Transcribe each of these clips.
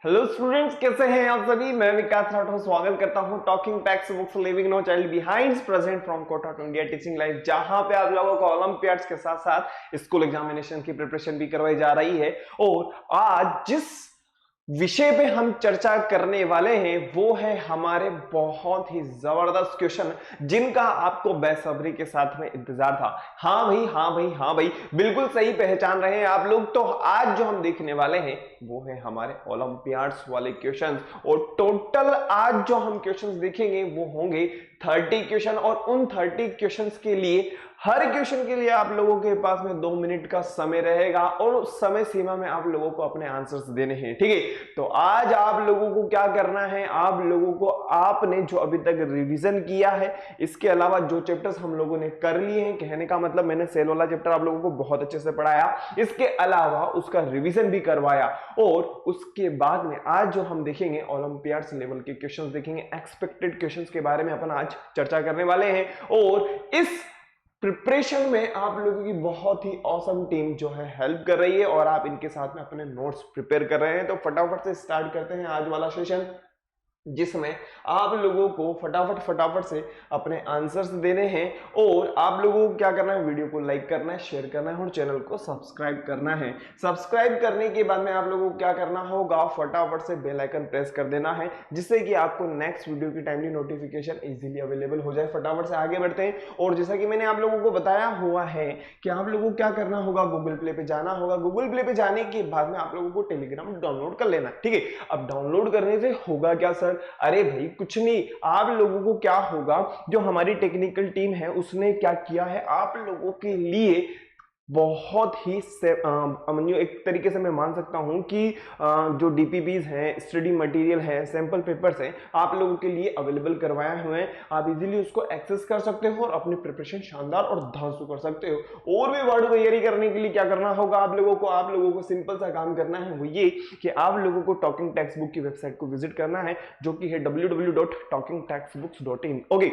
Hello students, कैसे हैं आप सभी। मैं विकास राठौर स्वागत करता हूं talking text books living no child behind present from Kota to India teaching life, जहां पे आप लोगों को ओलंपियाड्स के साथ साथ स्कूल एग्जामिनेशन की प्रिपरेशन भी करवाई जा रही है। और आज जिस विषय पे हम चर्चा करने वाले हैं वो है हमारे बहुत ही जबरदस्त क्वेश्चन, जिनका आपको बेसब्री के साथ में इंतजार था। हाँ भाई, हाँ भाई, हाँ भाई, बिल्कुल सही पहचान रहे हैं आप लोग। तो आज जो हम देखने वाले हैं वो है हमारे ओलंपियाड्स वाले क्वेश्चंस। और टोटल आज जो हम क्वेश्चंस देखेंगे वो होंगे 30 क्वेश्चन। और उन 30 क्वेश्चंस के लिए हर क्वेश्चन के लिए आप लोगों के पास में 2 मिनट का समय रहेगा और उस समय सीमा में आप लोगों को अपने आंसर्स देने हैं। ठीक है, तो आज आप लोगों को क्या करना है, आप लोगों को आपने जो अभी तक रिवीजन किया है, इसके अलावा जो चैप्टर्स हम लोगों ने कर लिए हैं, कहने का मतलब मैंने सेल वाला चैप्टर आप लोगों को बहुत अच्छे से पढ़ाया, इसके अलावा उसका रिवीजन भी करवाया। और उसके बाद में आज जो हम देखेंगे ओलंपियाड्स लेवल के क्वेश्चंस देखेंगे, एक्सपेक्टेड क्वेश्चंस के बारे में अपन आज चर्चा करने वाले हैं। और इस प्रिपरेशन में आप लोगों की बहुत ही ऑसम टीम जो है हेल्प कर रही है और आप इनके साथ में अपने नोट्स प्रिपेयर कर रहे हैं। तो फटाफट से स्टार्ट करते हैं आज वाला सेशन, जिसमें आप लोगों को फटाफट से अपने आंसर्स देने हैं। और आप लोगों को क्या करना है, वीडियो को लाइक करना है, शेयर करना है और चैनल को सब्सक्राइब करना है। सब्सक्राइब करने के बाद में आप लोगों को क्या करना होगा, फटाफट से बेल आइकन प्रेस कर देना है, जिससे कि आपको नेक्स्ट वीडियो की टाइमली नोटिफिकेशन इजीली अवेलेबल हो जाए। फटाफट से आगे बढ़ते हैं। और जैसा कि मैंने आप लोगों को बताया हुआ है कि आप लोगों को क्या करना होगा, गूगल प्ले पे जाना होगा। गूगल प्ले पे जाने के बाद में आप लोगों को टेलीग्राम डाउनलोड कर लेना है। ठीक है, अब डाउनलोड करने से होगा क्या सर? अरे भाई कुछ नहीं, आप लोगों को क्या होगा, जो हमारी टेक्निकल टीम है उसने क्या किया है, आप लोगों के लिए बहुत ही एक तरीके से मैं मान सकता हूं कि जो डीपीपीज हैं, स्टडी मटेरियल है, सैंपल पेपर्स हैं, आप लोगों के लिए अवेलेबल करवाए हुए हैं। आप इजीली उसको एक्सेस कर सकते हो और अपनी प्रिपरेशन शानदार और धांसू कर सकते हो। और भी वर्ड तैयारी करने के लिए क्या करना होगा आप लोगों को सिंपल सा काम करना है, वो ये कि आप लोगों को टॉकिंग टेक्स्ट बुक की वेबसाइट को विजिट करना है, जो कि है www.talkingtextbooks.in। ओके,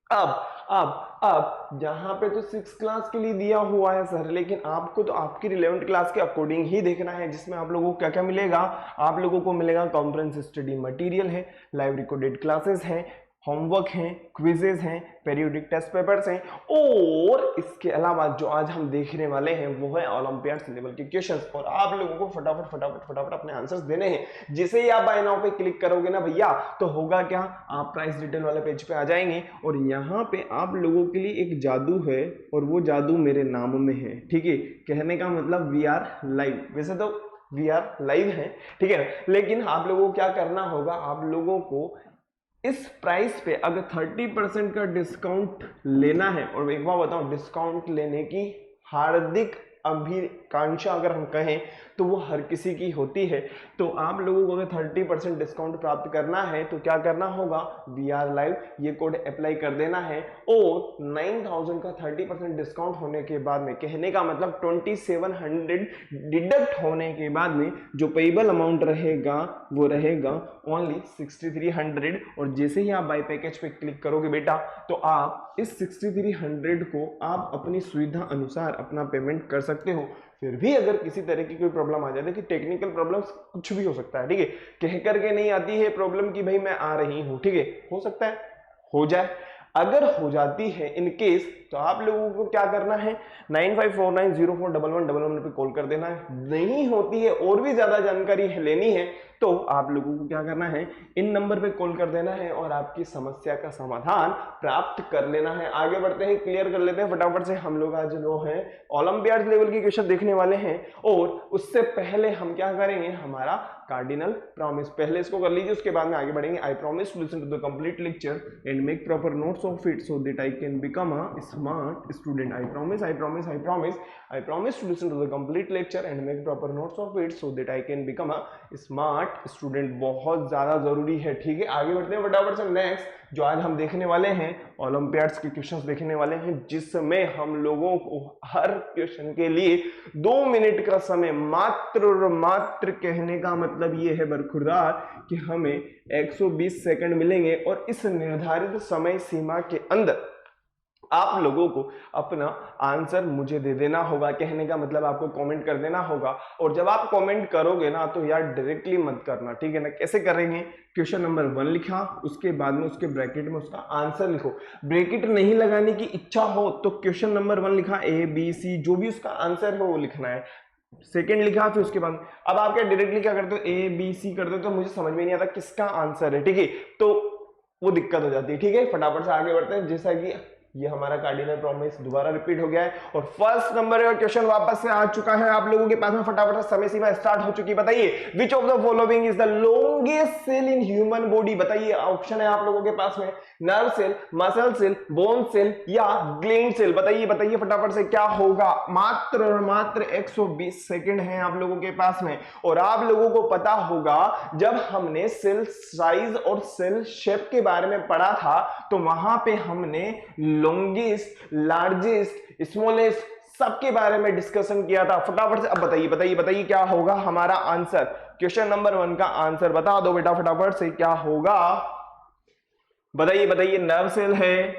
अब यहां पे तो 6 क्लास के लिए दिया हुआ है सर, लेकिन आपको तो आपकी 11th क्लास के अकॉर्डिंग ही देखना है, जिसमें आप लोगों को क्या क्या मिलेगा। आप लोगों को मिलेगा कॉन्फ्रेंस स्टडी मटेरियल है, लाइव रिकॉर्डेड क्लासेस हैं, होमवर्क हैं, क्विजेज हैं, पेरियोडिक टेस्ट पेपर्स हैं। और इसके अलावा जो आज हम देखने वाले हैं वो है ओलंपियाड्स लेवल के क्वेश्चंस। और आप लोगों को फटाफट अपने आंसर्स देने हैं। जैसे ही आप बाय नाउ पे क्लिक करोगे ना भैया, तो होगा क्या, आप प्राइस डिटेल वाले पेज पे आ जाएंगे और यहाँ पे आप लोगों के लिए एक जादू है और वो जादू मेरे नाम में है। ठीक है, कहने का मतलब वी आर लाइव। वैसे तो वी आर लाइव है, ठीक है, लेकिन आप लोगों को क्या करना होगा, आप लोगों को इस प्राइस पे अगर 30% का डिस्काउंट लेना है, और एक बार बताऊं, डिस्काउंट लेने की हार्दिक अभिकांक्षा अगर हम कहें तो वो हर किसी की होती है। तो आप लोगों को अगर 30% डिस्काउंट प्राप्त करना है तो क्या करना होगा, वी आर लाइव ये कोड अप्लाई कर देना है। और 9000 का 30% डिस्काउंट होने के बाद में, कहने का मतलब 2700 डिडक्ट होने के बाद में जो पेबल अमाउंट रहेगा वो रहेगा ओनली 6300। और जैसे ही आप बाय पैकेज पे क्लिक करोगे बेटा, तो आप इस 6300 को आप अपनी सुविधा अनुसार अपना पेमेंट कर सकते हो। फिर भी अगर किसी तरह की कोई प्रॉब्लम आ जाए, कि टेक्निकल प्रॉब्लम्स कुछ भी हो सकता है, ठीक है, कह करके नहीं आती है प्रॉब्लम कि भाई मैं आ रही हूं, ठीक है, हो सकता है हो जाए। अगर हो जाती है इन केस, तो आप लोगों को क्या करना है, 9549041111 पे कॉल कर देना है। नहीं होती है और भी ज्यादा जानकारी लेनी है तो आप लोगों को क्या करना है, इन नंबर पे कॉल कर देना है और आपकी समस्या का समाधान प्राप्त कर लेना है। आगे बढ़ते हैं, क्लियर कर लेते हैं फटाफट से। हम लोग आज जो है ओलंपियाड लेवल की क्वेश्चन देखने वाले हैं। और उससे पहले हम क्या करेंगे, हमारा कार्डिनल प्रॉमिस, पहले इसको कर लीजिए, उसके बाद में आगे बढ़ेंगे। I promise to listen to the complete lecture and make proper notes of it so that I can become a smart student. I promise to listen to the complete lecture and make proper notes of it so that I can become a smart student. बहुत ज्यादा जरूरी है, ठीक है। आगे बढ़ते हैं फटाफट से। नेक्स्ट जो आज हम देखने वाले हैं, ओलंपियाड्स के क्वेश्चंस देखने वाले हैं, जिसमें हम लोगों को हर क्वेश्चन के लिए 2 मिनट का समय मात्र और मात्र, कहने का मतलब ये है बरखुरदार कि हमें 120 सेकंड मिलेंगे। और इस निर्धारित समय सीमा के अंदर आप लोगों को अपना आंसर मुझे दे देना होगा, कहने का मतलब आपको कमेंट कर देना होगा। और जब आप कमेंट करोगे ना तो यार डायरेक्टली मत करना, ठीक है ना। कैसे करेंगे, क्वेश्चन नंबर 1 लिखा, उसके बाद में उसके ब्रैकेट में उसका आंसर लिखो। ब्रैकेट नहीं लगाने की इच्छा हो तो क्वेश्चन नंबर 1 लिखा, ए बी सी जो भी उसका आंसर है वो लिखना है। सेकंड लिखा, फिर उसके बाद अब आप क्या डायरेक्टली क्या करते हो, ए बी सी करते हो तो मुझे समझ में नहीं आता किसका आंसर है, ठीक है, तो वो दिक्कत हो जाती है। ठीक है, फटाफट से आगे बढ़ते हैं। जैसा कि ये हमारा कार्डिनल प्रॉमिस दोबारा रिपीट हो गया है और फर्स्ट नंबर का क्वेश्चन वापस से आ चुका है आप लोगों के पास में। फटाफट से समय सीमा स्टार्ट हो चुकी है। बताइए which of the following is the longest cell in human body. बताइए, ऑप्शन है आप लोगों के पास में, nerve cell, muscle cell, bone cell या ग्लैंड सेल। बताइए बताइए फटाफट से क्या होगा। मात्र और मात्र 120 सेकंड है आप लोगों के पास में। और आप लोगों को पता होगा जब हमने सेल साइज और सेल शेप के बारे में पढ़ा था तो वहां पे हमने लॉन्गेस्ट, लार्जेस्ट, स्मॉलेस्ट सबके बारे में डिस्कशन किया था। फटाफट से अब बताइए बताइए बताइए क्या होगा हमारा आंसर। क्वेश्चन नंबर 1 का आंसर बता दो बेटा फटाफट से, क्या होगा बताइए बताइए। नर्व सेल है,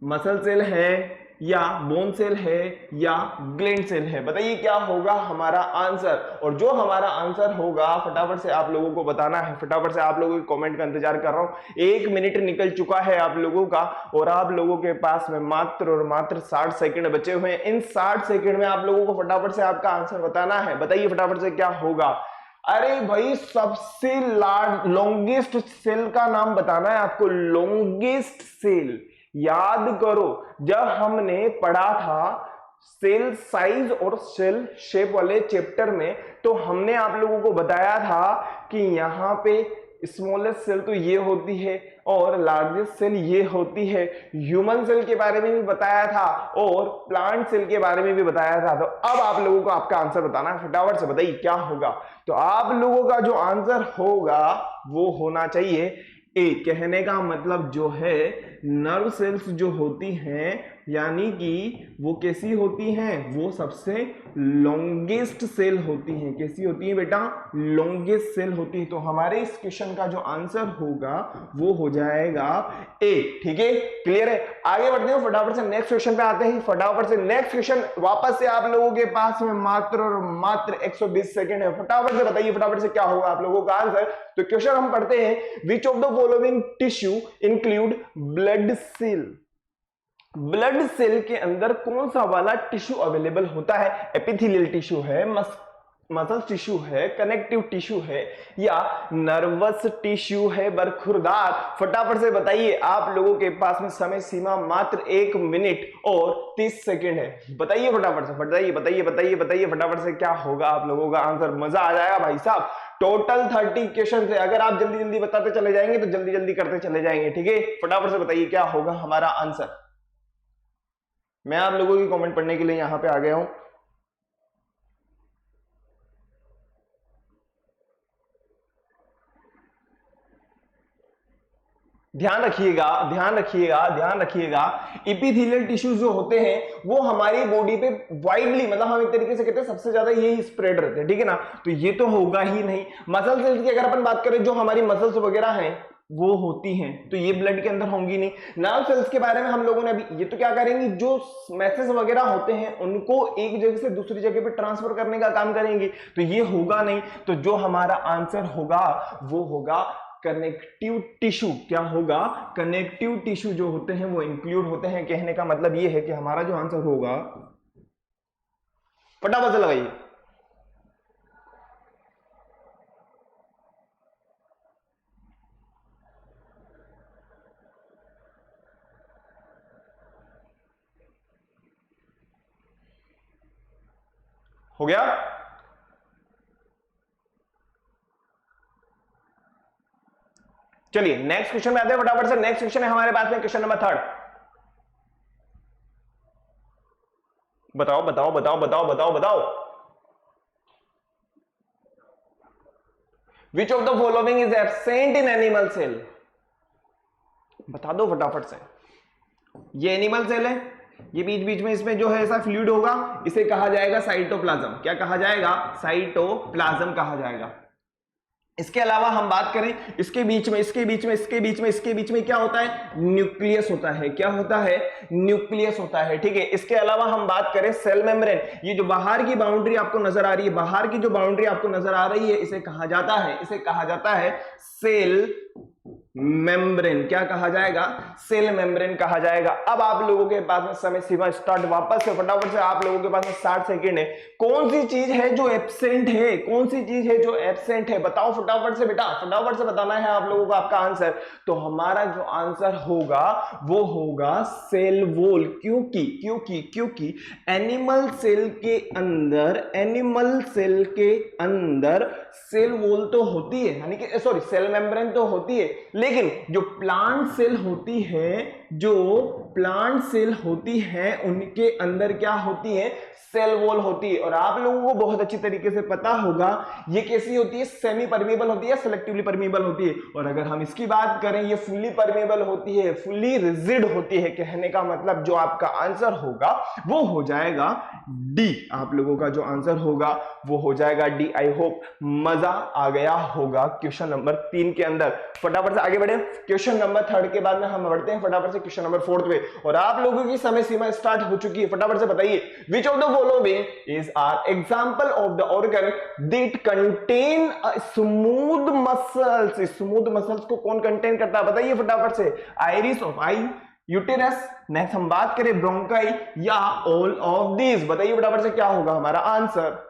मसल सेल है या बोन सेल है या ग्लैंड सेल है। बताइए क्या होगा हमारा आंसर। और जो हमारा आंसर होगा फटाफट से आप लोगों को बताना है। फटाफट से आप लोगों के कमेंट का इंतजार कर रहा हूं। 1 मिनट निकल चुका है आप लोगों का और आप लोगों के पास में मात्र और मात्र 60 सेकंड बचे हुए हैं। इन 60 सेकंड में आप लोगों को फटाफट से आपका आंसर बताना है। बताइए फटाफट से क्या होगा। अरे भाई, सबसे लॉन्गेस्ट सेल का नाम बताना है आपको। लॉन्गेस्ट सेल याद करो, जब हमने पढ़ा था सेल साइज और सेल शेप वाले चैप्टर में तो हमने आप लोगों को बताया था कि यहां पे स्मॉलेस्ट सेल तो ये होती है और लार्जेस्ट सेल ये होती है। ह्यूमन सेल के बारे में भी बताया था और प्लांट सेल के बारे में भी बताया था। तो अब आप लोगों को आपका आंसर बताना है। फटाफट से बताइए क्या होगा। तो आप लोगों का जो आंसर होगा वो होना चाहिए ए। कहने का मतलब जो है नर्व सेल्स जो होती हैं यानी कि वो कैसी होती हैं, वो सबसे लॉन्गेस्ट सेल होती हैं। कैसी होती है बेटा, लॉन्गेस्ट सेल होती है। तो हमारे इस क्वेश्चन का जो आंसर होगा वो हो जाएगा ए। ठीक है, क्लियर है। आगे बढ़ते हैं, फटाफट से नेक्स्ट क्वेश्चन पे आते हैं। फटाफट से नेक्स्ट क्वेश्चन वापस से आप लोगों के पास में मात्र और मात्र 120 सेकंड है। फटाफट से बताइए फटाफट से क्या होगा आप लोगों का आंसर। तो क्वेश्चन हम पढ़ते हैं, which of the following tissue include blood cell. Blood cell के अंदर कौन सा वाला टिश्यू अवेलेबल होता है। एपिथेलियल टिश्यू है, मसल टिश्यू है, कनेक्टिव टिश्यू है या नर्वस टिश्यू है, बरखुरदार। फटाफट से बताइए, आप लोगों के पास में समय सीमा मात्र 1 मिनट और 30 सेकेंड है। बताइए फटाफट से, बताइए बताइए बताइए बताइए फटाफट से क्या होगा आप लोगों का आंसर। मजा आ जाएगा भाई साहब। टोटल 30 क्वेश्चन है। अगर आप जल्दी जल्दी बताते चले जाएंगे तो जल्दी जल्दी करते चले जाएंगे। ठीक है, फटाफट से बताइए क्या होगा हमारा आंसर। मैं आप लोगों की कमेंट पढ़ने के लिए यहां पे आ गया हूं। ध्यान रखिएगा ध्यान रखिएगा ध्यान रखिएगा। एपिथेलियल टिश्यूज जो होते हैं वो हमारी बॉडी पे वाइडली, मतलब हम एक तरीके से कहते हैं सबसे ज्यादा यही स्प्रेड रहते हैं। ठीक है ना, तो ये तो होगा ही नहीं। मसल सेल्स की अगर अपन बात करें, जो हमारी मसल्स वगैरह हैं वो होती हैं तो ये ब्लड के अंदर होंगी नहीं। नर्व सेल्स के बारे में हम लोगों ने अभी, ये तो क्या करेंगी, जो मैसेज वगैरह होते हैं उनको एक जगह से दूसरी जगह पे ट्रांसफर करने का काम करेंगी, तो ये होगा नहीं। तो जो हमारा आंसर होगा वो होगा कनेक्टिव टिश्यू। क्या होगा, कनेक्टिव टिश्यू जो होते हैं वो इंक्लूड होते हैं। कहने का मतलब ये है कि हमारा जो आंसर होगा, फटाफट से लगाइए। हो गया। चलिए नेक्स्ट क्वेश्चन में आते हैं फटाफट से। नेक्स्ट क्वेश्चन है हमारे पास में क्वेश्चन नंबर 3। बताओ बताओ बताओ बताओ बताओ बताओ। Which of the following is absent in animal cell. बता दो फटाफट से। ये एनिमल सेल है, ये बीच बीच में इसमें जो है ऐसा फ्लूइड होगा, इसे कहा जाएगा साइटोप्लाज्म। क्या कहा जाएगा, साइटोप्लाज्म कहा जाएगा। इसके अलावा हम बात करें इसके बीच में क्या होता है, न्यूक्लियस होता है। क्या होता है, न्यूक्लियस होता है। ठीक है, इसके अलावा हम बात करें सेल मेम्ब्रेन, ये जो बाहर की बाउंड्री आपको नजर आ रही है, बाहर की जो बाउंड्री आपको नजर आ रही है, इसे कहा जाता है सेल मेम्ब्रेन। क्या कहा जाएगा, सेल मेम्ब्रेन कहा जाएगा। अब आप लोगों के पास में समय सीमा स्टार्ट, वापस से फटाफट से आप लोगों के पास में 60 सेकंड है। कौन सी चीज है जो एब्सेंट है, कौन सी चीज है जो एब्सेंट है, बताओ फटाफट से बेटा, फटाफट से बताना है आप लोगों को आपका आंसर। तो हमारा जो आंसर होगा वो होगा सेल वॉल। क्योंकि एनिमल सेल के अंदर सेल वॉल तो होती है, यानी कि सॉरी सेल मेम्ब्रेन तो होती है, लेकिन जो प्लांट सेल होती है उनके अंदर क्या होती है, सेल वॉल होती है। और आप लोगों को बहुत अच्छी तरीके से पता होगा ये कैसी होती है, सेमी परमेबल होती है, सेलेक्टिवली परमेबल होती है। और अगर हम इसकी बात करें ये फुल्ली परमेबल होती है, फुल्ली रिजिड होती है। कहने का मतलब जो आपका आंसर होगा वो हो जाएगा डी। आप लोगों का जो आंसर होगा वो हो जाएगा डी। आई होप मजा आ गया होगा क्वेश्चन नंबर 3 के अंदर। फटाफट से आगे बढ़े, क्वेश्चन नंबर 3 के बाद में हम बढ़ते हैं फटाफट से क्वेश्चन नंबर 4 पे। और आप लोगों की समय सीमा स्टार्ट हो चुकी है, फटाफट से बताइए which of the following is our example of the organ that contain a smooth muscles। Smooth muscles को कौन कंटेन करता है, बताइए फटाफट से। Iris of I, uterus, next हम बात करें ब्रोंकाई या ऑल ऑफ दीज, बताइए फटाफट से क्या होगा हमारा आंसर।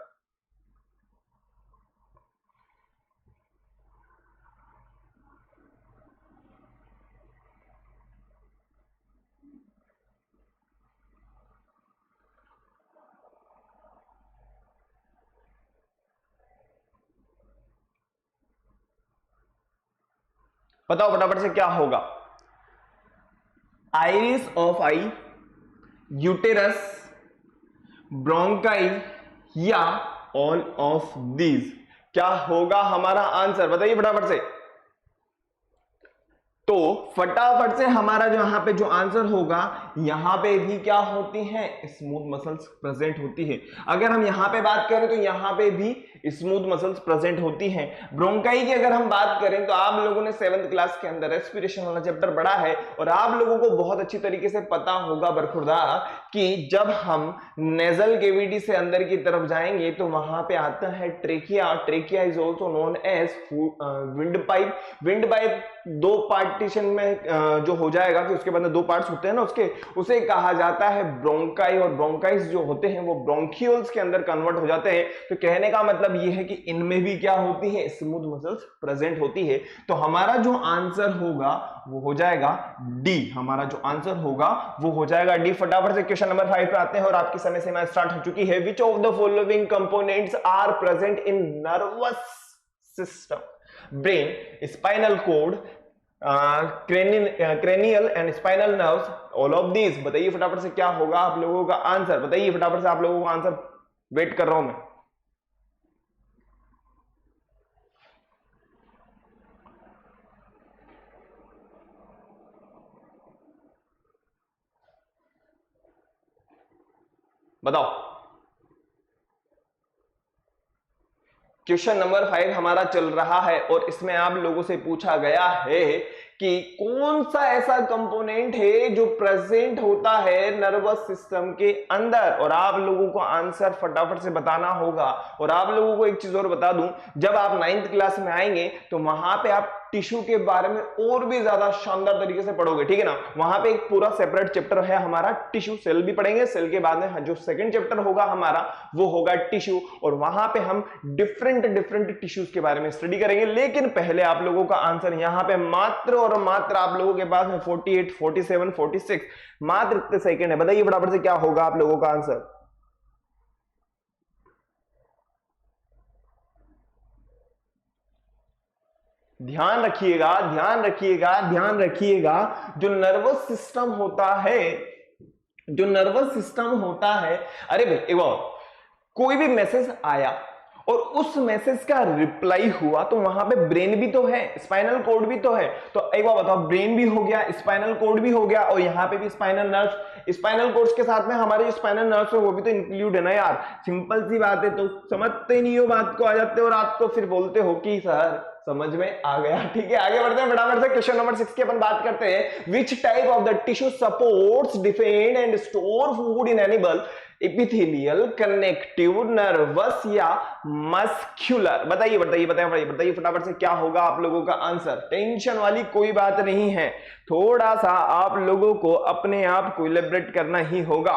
बताओ फटाफट से क्या होगा। Iris of I, uterus, bronchi या ऑल ऑफ दीज, क्या होगा हमारा आंसर, बताइए फटाफट से। तो फटाफट से हमारा जो यहां पे जो आंसर होगा, यहां पे भी क्या होती हैं, स्मूथ मसल्स प्रेजेंट होती है। अगर हम यहां पे बात करें तो यहां पे भी स्मूथ मसल्स प्रेजेंट होती हैं। ब्रोंकाई की अगर हम बात करें तो आप लोगों ने 7th क्लास के अंदर रेस्पिरेशन वाला चैप्टर पढ़ा है और आप लोगों को बहुत अच्छी तरीके से पता होगा बरखुरदार कि जब हम नेजल कैविटी से अंदर की तरफ जाएंगे तो वहां पे आता है trachea. Trachea is also known as windpipe. Windpipe दो पार्टीशन में जो हो जाएगा, फिर उसके बाद दो पार्ट्स होते हैं ना उसके, उसे कहा जाता है ब्रोंकाई। और ब्रोंकाइस जो होते हैं वो ब्रोंकियोल्स के अंदर कन्वर्ट हो जाते हैं। तो कहने का मतलब ये है कि इनमें भी क्या होती है, स्मूथ मसल्स प्रेजेंट होती है। तो हमारा जो आंसर होगा वो हो जाएगा डी। हमारा जो आंसर होगा वो हो जाएगा डी। फटाफट से क्वेश्चन नंबर 5 पे आते हैं और आपकी समय सीमा स्टार्ट हो चुकी है। Which of the following components are present in nervous system? Brain, spinal cord, cranial and spinal nerves, all of these, बताइए फटाफट से क्या होगा आप लोगों का आंसर। बताइए फटाफट से, आप लोगों का आंसर वेट कर रहा हूं मैं। बताओ। क्वेश्चन नंबर 5 हमारा चल रहा है और इसमें आप लोगों से पूछा गया है कि कौन सा ऐसा कंपोनेंट है जो प्रेजेंट होता है नर्वस सिस्टम के अंदर। और आप लोगों को आंसर फटाफट से बताना होगा। और आप लोगों को एक चीज और बता दूं, जब आप 9th क्लास में आएंगे तो वहां पे आप टिश्यू के बारे में और भी ज्यादा शानदार तरीके से पढ़ोगे, ठीक है ना। वहां पे एक पूरा सेपरेट चैप्टर है हमारा टिश्यू। सेल भी पढ़ेंगे, सेल के बाद में जो सेकंड चैप्टर होगा हमारा वो होगा टिश्यू। और वहां पे हम डिफरेंट टिश्यूज के बारे में स्टडी करेंगे। लेकिन पहले आप लोगों का आंसर यहां पे मात्र और मात्र आप लोगों के पास में 48, 47, 46 मात्र इतने सेकंड है। बताइए फटाफट से क्या होगा आप लोगों का आंसर। ध्यान रखिएगा, ध्यान रखिएगा, ध्यान रखिएगा। जो नर्वस सिस्टम होता है, जो नर्वस सिस्टम होता है, अरे भाई एक बार, कोई भी मैसेज आया और उस मैसेज का रिप्लाई हुआ तो वहां पे ब्रेन भी तो है, स्पाइनल कोड भी तो है। तो एक बार बताओ, ब्रेन भी हो गया, स्पाइनल कोड भी हो गया और यहाँ पे भी स्पाइनल नर्व्स। स्पाइनल कोड्स के साथ में हमारे जो स्पाइनल नर्व्स है वो भी तो इंक्लूड है ना यार। सिंपल सी बात है, तो समझते नहीं हो बात को, आ जाते हो रात को फिर बोलते हो कि सर समझ में आ गया? ठीक है, आगे बढ़ते हैं फटाफट से। क्वेश्चन नंबर 6 की अपन बात करते हैं। Which type of the tissue supports defend and store food in animal? Epithelial, connective, nervous या मस्क्यूलर? बताइए बताइए बताइए बताइए फटाफट से, क्या होगा आप लोगों का आंसर? टेंशन वाली कोई बात नहीं है, थोड़ा सा आप लोगों को अपने आप को इलेबरेट करना ही होगा।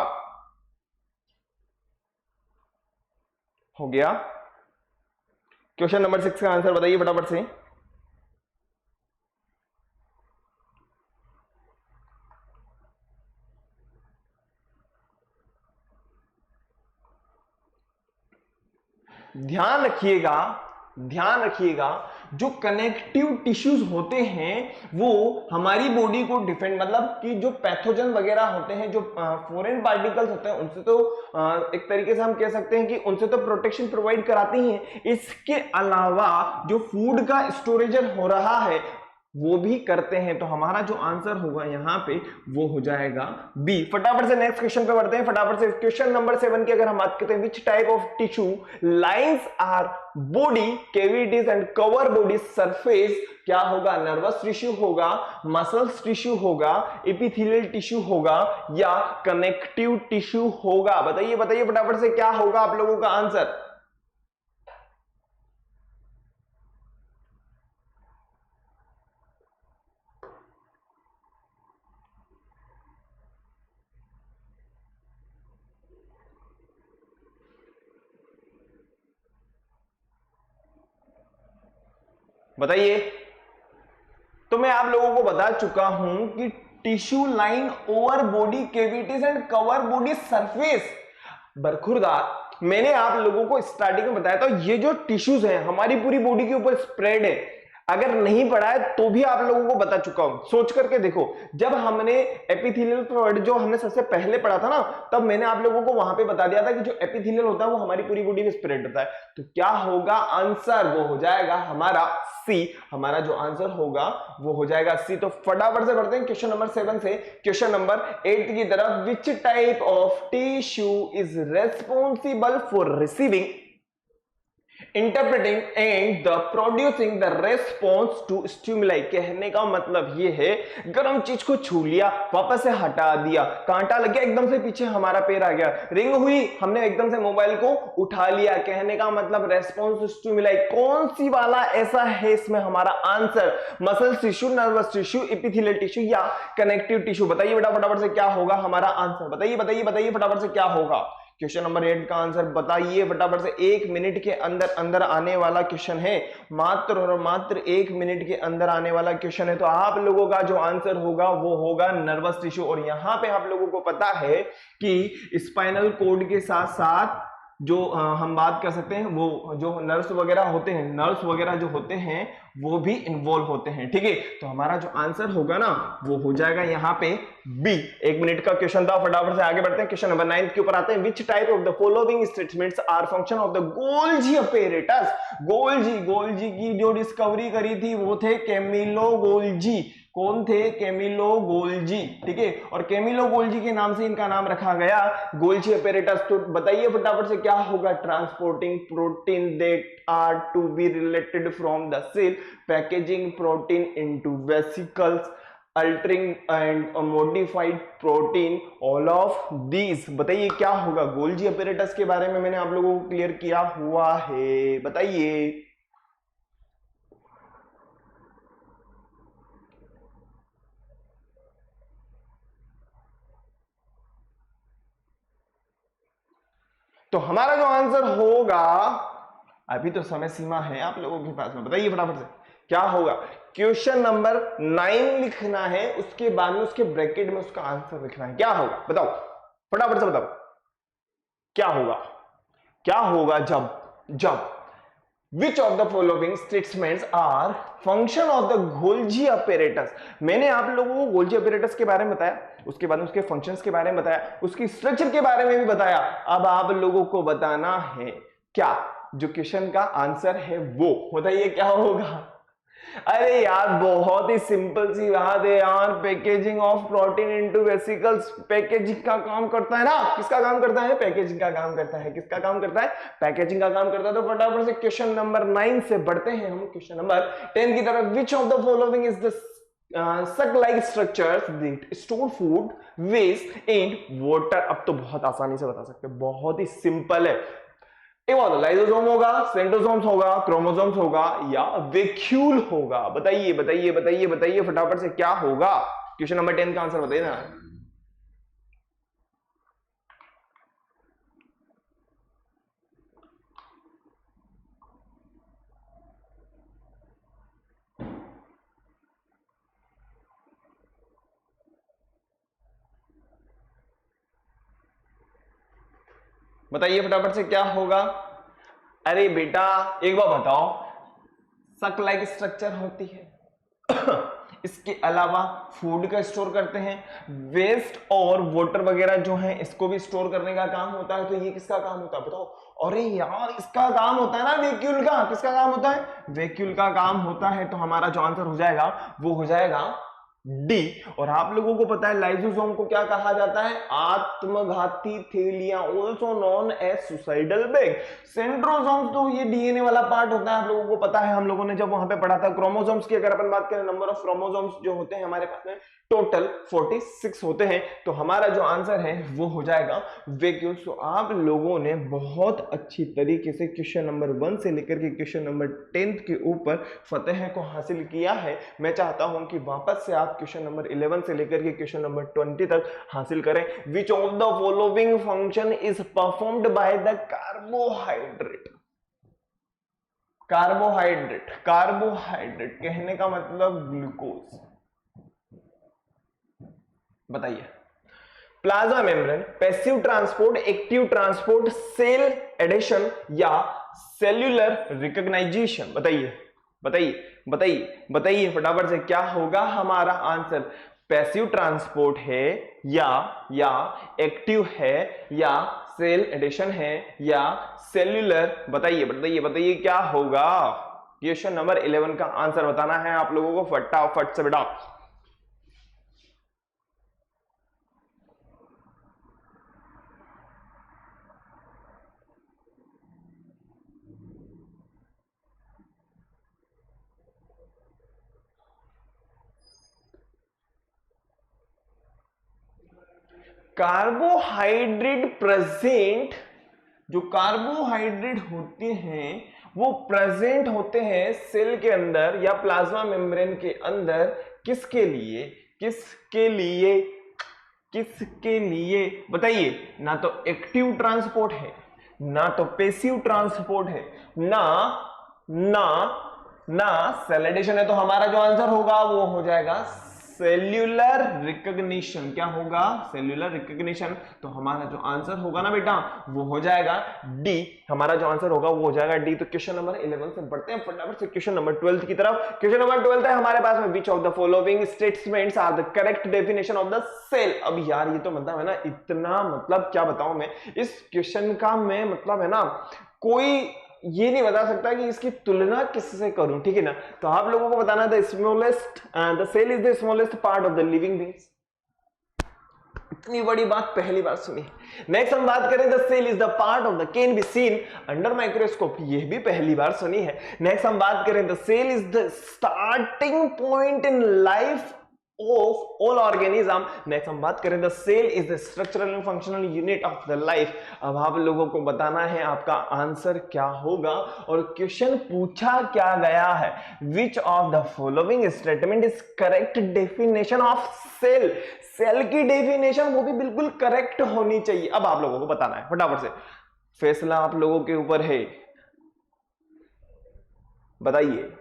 हो गया? क्वेश्चन नंबर 6 का आंसर बताइए फटाफट से। ध्यान रखिएगा, ध्यान रखिएगा, जो कनेक्टिव टिश्यूज होते हैं वो हमारी बॉडी को डिफेंड, मतलब कि जो पैथोजन वगैरह होते हैं, जो फॉरेन पार्टिकल्स होते हैं, उनसे तो एक तरीके से हम कह सकते हैं कि उनसे तो प्रोटेक्शन प्रोवाइड कराती हैं। इसके अलावा जो फूड का स्टोरेज हो रहा है वो भी करते हैं। तो हमारा जो आंसर होगा यहाँ पे वो हो जाएगा बी। फटाफट से नेक्स्ट क्वेश्चन पे बढ़ते हैं फटाफट से। क्वेश्चन नंबर 7 की अगर हम बात करते हैं, which type of tissue lines our body cavities and cover body surface? क्या होगा? नर्वस टिश्यू होगा, मसल्स टिश्यू होगा, एपिथेलियल टिश्यू होगा या कनेक्टिव टिश्यू होगा? बताइए बताइए फटाफट से, क्या होगा आप लोगों का आंसर? बताइए। तो मैं आप लोगों को बता चुका हूं कि tissue line over body cavities and cover body surface. बरखुरदार, मैंने आप लोगों को स्टार्टिंग में बताया था ये जो टिश्यूज हैं हमारी पूरी बॉडी के ऊपर स्प्रेड है। अगर नहीं पढ़ा है तो भी आप लोगों को बता चुका हूं, सोच करके देखो। जब हमने एपिथेलियल फ्लूइड जो हमने सबसे पहले पढ़ा था ना, तब मैंने आप लोगों को वहां पे बता दिया था कि जो एपिथेलियल होता है वो हमारी पूरी बॉडी में स्प्रेड होता है। तो क्या होगा आंसर? वो हो जाएगा हमारा सी। हमारा जो आंसर होगा वो हो जाएगा सी। तो फटाफट से बढ़ते हैं क्वेश्चन नंबर 7 से क्वेश्चन नंबर 8 की तरफ। Which type of tissue is responsible for receiving, interpreting and the producing the response to stimuli? कहने का मतलब ये है, गर्म चीज को छू लिया, वापस से हटा दिया, कांटा लग गया, एकदम से पीछे हमारा पैर आ गया, रिंग हुई, हमने एकदम से मोबाइल को उठा लिया। कहने का मतलब रेस्पॉन्स टू स्टिमुलाई कौन सी वाला ऐसा है इसमें हमारा answer? Muscle tissue, nervous tissue, epithelial tissue या कनेक्टिव टिश्यू? बताइए बेटा फटाफट से, क्या होगा हमारा आंसर? बताइए बताइए बताइए फटाफट से, क्या होगा? क्वेश्चन नंबर 8 का आंसर बताइए फटाफट से। 1 मिनट के अंदर अंदर आने वाला क्वेश्चन है, मात्र और मात्र 1 मिनट के अंदर आने वाला क्वेश्चन है। तो आप लोगों का जो आंसर होगा वो होगा नर्वस टिश्यू। और यहां पे आप लोगों को पता है कि स्पाइनल कॉर्ड के साथ साथ जो हम बात कर सकते हैं, वो जो नर्व्स वगैरह होते हैं, नर्व्स वगैरह जो होते हैं वो भी इन्वॉल्व होते हैं। ठीक है, तो हमारा जो आंसर होगा ना वो हो जाएगा यहाँ पे बी। 1 मिनट का क्वेश्चन था, फटाफट से आगे बढ़ते हैं। क्वेश्चन नंबर 9 के ऊपर आते हैं। Which type of the following statements are function of the Golgi apparatus? Golgi की जो डिस्कवरी करी थी वो थे कैमिलो गोल्जी। कौन थे? Camillo Golgi. ठीक है, और कैमिलो गोल्जी के नाम से इनका नाम रखा गया गोल्जी अपैरेटस। तो बताइए फटाफट से, क्या होगा? Transporting protein that are to be related from the cell, packaging protein into vesicles, altering and modified protein, all of these. बताइए क्या होगा? गोल्जी अपैरेटस के बारे में मैंने आप लोगों को क्लियर किया हुआ है, बताइए। तो हमारा जो आंसर होगा, अभी तो समय सीमा है आप लोगों के पास में, बताइए फटाफट से क्या होगा? क्वेश्चन नंबर 9 लिखना है, उसके बाद में उसके ब्रैकेट में उसका आंसर लिखना है। क्या होगा बताओ फटाफट से, बताओ क्या होगा? क्या होगा जब Which of the following statements are function of the Golgi apparatus? मैंने आप लोगों को गोल्जी apparatus के बारे में बताया, उसके बाद उसके फंक्शंस के बारे में बताया, उसकी स्ट्रक्चर के बारे में भी बताया। अब आप लोगों को बताना है क्या जो क्वेश्चन का आंसर है वो। बताइए क्या होगा? अरे यार बहुत ही सिंपल सी बात है यार, packaging of protein into vesicles packaging का काम करता है ना। किसका काम करता है? पैकेजिंग का काम करता है। किसका काम करता है? पैकेजिंग का काम करता है। तो फटाफट से क्वेश्चन नंबर 9 से बढ़ते हैं हम क्वेश्चन नंबर 10 की तरफ। Which of the following is the suck like structures that store food, waste and water? अब तो बहुत आसानी से बता सकते हैं, बहुत ही सिंपल है। एक बात, लाइसोसोम होगा, सेंट्रोसोम्स होगा, क्रोमोसोम्स होगा या वैक्यूल होगा? बताइए बताइए बताइए बताइए फटाफट से क्या होगा? क्वेश्चन नंबर 10 का आंसर बताइए ना। बताइए फटाफट से क्या होगा? अरे बेटा एक बार बताओ, सक लाइक स्ट्रक्चर होती है इसके अलावा फूड का स्टोर करते हैं, वेस्ट और वाटर वगैरह जो है इसको भी स्टोर करने का काम होता है। तो ये किसका काम होता है बताओ? अरे यार इसका काम होता है ना वैक्यूल का। किसका काम होता है? वैक्यूल का काम होता है। तो हमारा जो आंसर हो जाएगा वो हो जाएगा डी। और आप लोगों को पता है लाइसोसोम को क्या कहा जाता है? आत्मघाती थैलियां, also known as suicidal bag. Centrosomes तो ये डीएनए वाला पार्ट होता है, आप लोगों को पता है, हम लोगों ने जब वहां पे पढ़ा था। क्रोमोसोम्स की अगर अपन बात करें, नंबर ऑफ क्रोमोसोम्स जो होते हैं हमारे पास में टोटल 46 होते हैं। तो हमारा जो आंसर है वो हो जाएगा वैक्यूल। तो आप लोगों ने बहुत अच्छी तरीके से क्वेश्चन नंबर 1 से लेकर के क्वेश्चन नंबर 10 के ऊपर फतेह को हासिल किया है। मैं चाहता हूं कि वापस से आप क्वेश्चन नंबर 11 से लेकर के क्वेश्चन नंबर 20 तक हासिल करें। Which of the following function is performed by the carbohydrate? Carbohydrate, carbohydrate कहने का मतलब ग्लूकोज। बताइए। Plasma membrane, passive transport, active transport, cell addition या सेल्यूलर रिकॉग्नाइजेशन? बताइए बताइए बताइए बताइए फटाफट से क्या होगा हमारा आंसर? पैसिव ट्रांसपोर्ट है या एक्टिव है या सेल एडिशन है या सेल्यूलर? बताइए बताइए बताइए क्या होगा? क्वेश्चन नंबर 11 का आंसर बताना है आप लोगों को फटाफट से बेटा। कार्बोहाइड्रेट प्रेजेंट, जो कार्बोहाइड्रेट होते हैं वो प्रेजेंट होते हैं सेल के अंदर या प्लाज्मा मेम्ब्रेन के अंदर। किसके लिए? किसके लिए? किसके लिए? बताइए। ना तो एक्टिव ट्रांसपोर्ट है, ना तो पैसिव ट्रांसपोर्ट है, ना ना ना सेल एडिशन है। तो हमारा जो आंसर होगा वो हो जाएगा सेल्यूलर रिकॉग्निशन। क्या होगा? Cellular recognition. तो हमारा जो आंसर होगा ना बेटा वो हो जाएगा डी। हमारा जो आंसर होगा वो हो जाएगा डी। तो क्वेश्चन नंबर 11 से बढ़ते हैं फटाफट से क्वेश्चन नंबर 12 की तरफ। क्वेश्चन नंबर 12 है हमारे पास में, which of the following statements are the correct definition of the cell? अब यार ये तो मतलब है ना, इतना मतलब क्या बताऊं मैं इस क्वेश्चन का। मैं मतलब है ना, कोई ये नहीं बता सकता कि इसकी तुलना किससे करूं, ठीक है ना। तो आप लोगों को बताना the smallest, the cell is the smallest part of the living beings. इतनी बड़ी बात पहली बार सुनी। नेक्स्ट हम बात करें the cell is the part of the can be seen under microscope. ये भी पहली बार सुनी है। नेक्स्ट हम बात करें the cell is the starting point in life of all organism. Next हम बात करें the cell is the structural and functional unit of the life. अब आप लोगों को बताना है आपका आंसर क्या होगा और क्वेश्चन पूछा क्या गया है। Which of the following statement is correct definition of cell? Cell की डेफिनेशन वो भी बिल्कुल करेक्ट होनी चाहिए। अब आप लोगों को बताना है फटाफट से, फैसला आप लोगों के ऊपर है। बताइए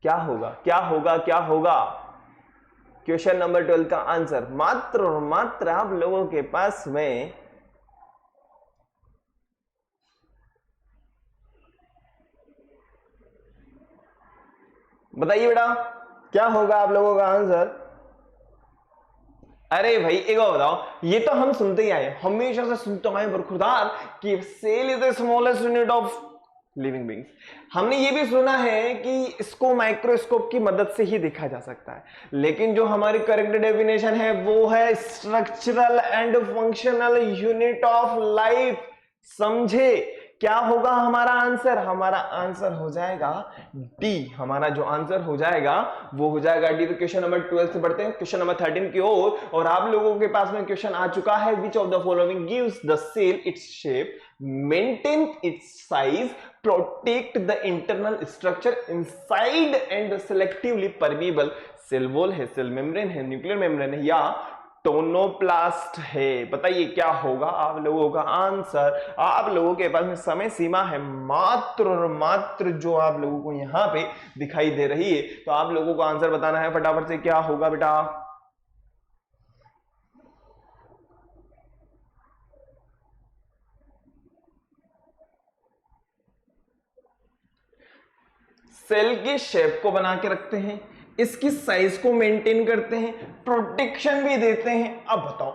क्या होगा? क्या होगा? क्या होगा? क्वेश्चन नंबर 12 का आंसर मात्र और मात्र आप लोगों के पास में बताइए बेटा क्या होगा आप लोगों का आंसर? अरे भाई एक बार बताओ, ये तो हम सुनते ही आए, हमेशा से सुनते आए बरखुरदार कि cell is the smallest unit of living beings. हमने ये भी सुना है कि इसको माइक्रोस्कोप की मदद से ही देखा जा सकता है, लेकिन जो हमारी करेक्ट डेफिनेशन है वो है structural and functional unit of life. समझे क्या होगा हमारा आंसर? हमारा आंसर हो जाएगा डी। हमारा जो आंसर हो जाएगा वो हो जाएगा डी। तो क्वेश्चन नंबर 12 से बढ़ते हैं क्वेश्चन नंबर 13 की ओर, और आप लोगों के पास में क्वेश्चन आ चुका है। Which of the following gives the cell its shape, maintain its size, protect the internal structure inside and selectively permeable? Cell wall है, सेल मेम्ब्रेन है, न्यूक्लियर मेम्ब्रेन है, या टोनोप्लास्ट है? बताइए क्या होगा आप लोगों का आंसर। आप लोगों के पास में समय सीमा है मात्र और मात्र जो आप लोगों को यहां पे दिखाई दे रही है, तो आप लोगों को आंसर बताना है फटाफट से। क्या होगा बेटा? सेल की शेप को बना के रखते हैं, इसकी साइज को मेंटेन करते हैं, प्रोटेक्शन भी देते हैं। अब बताओ,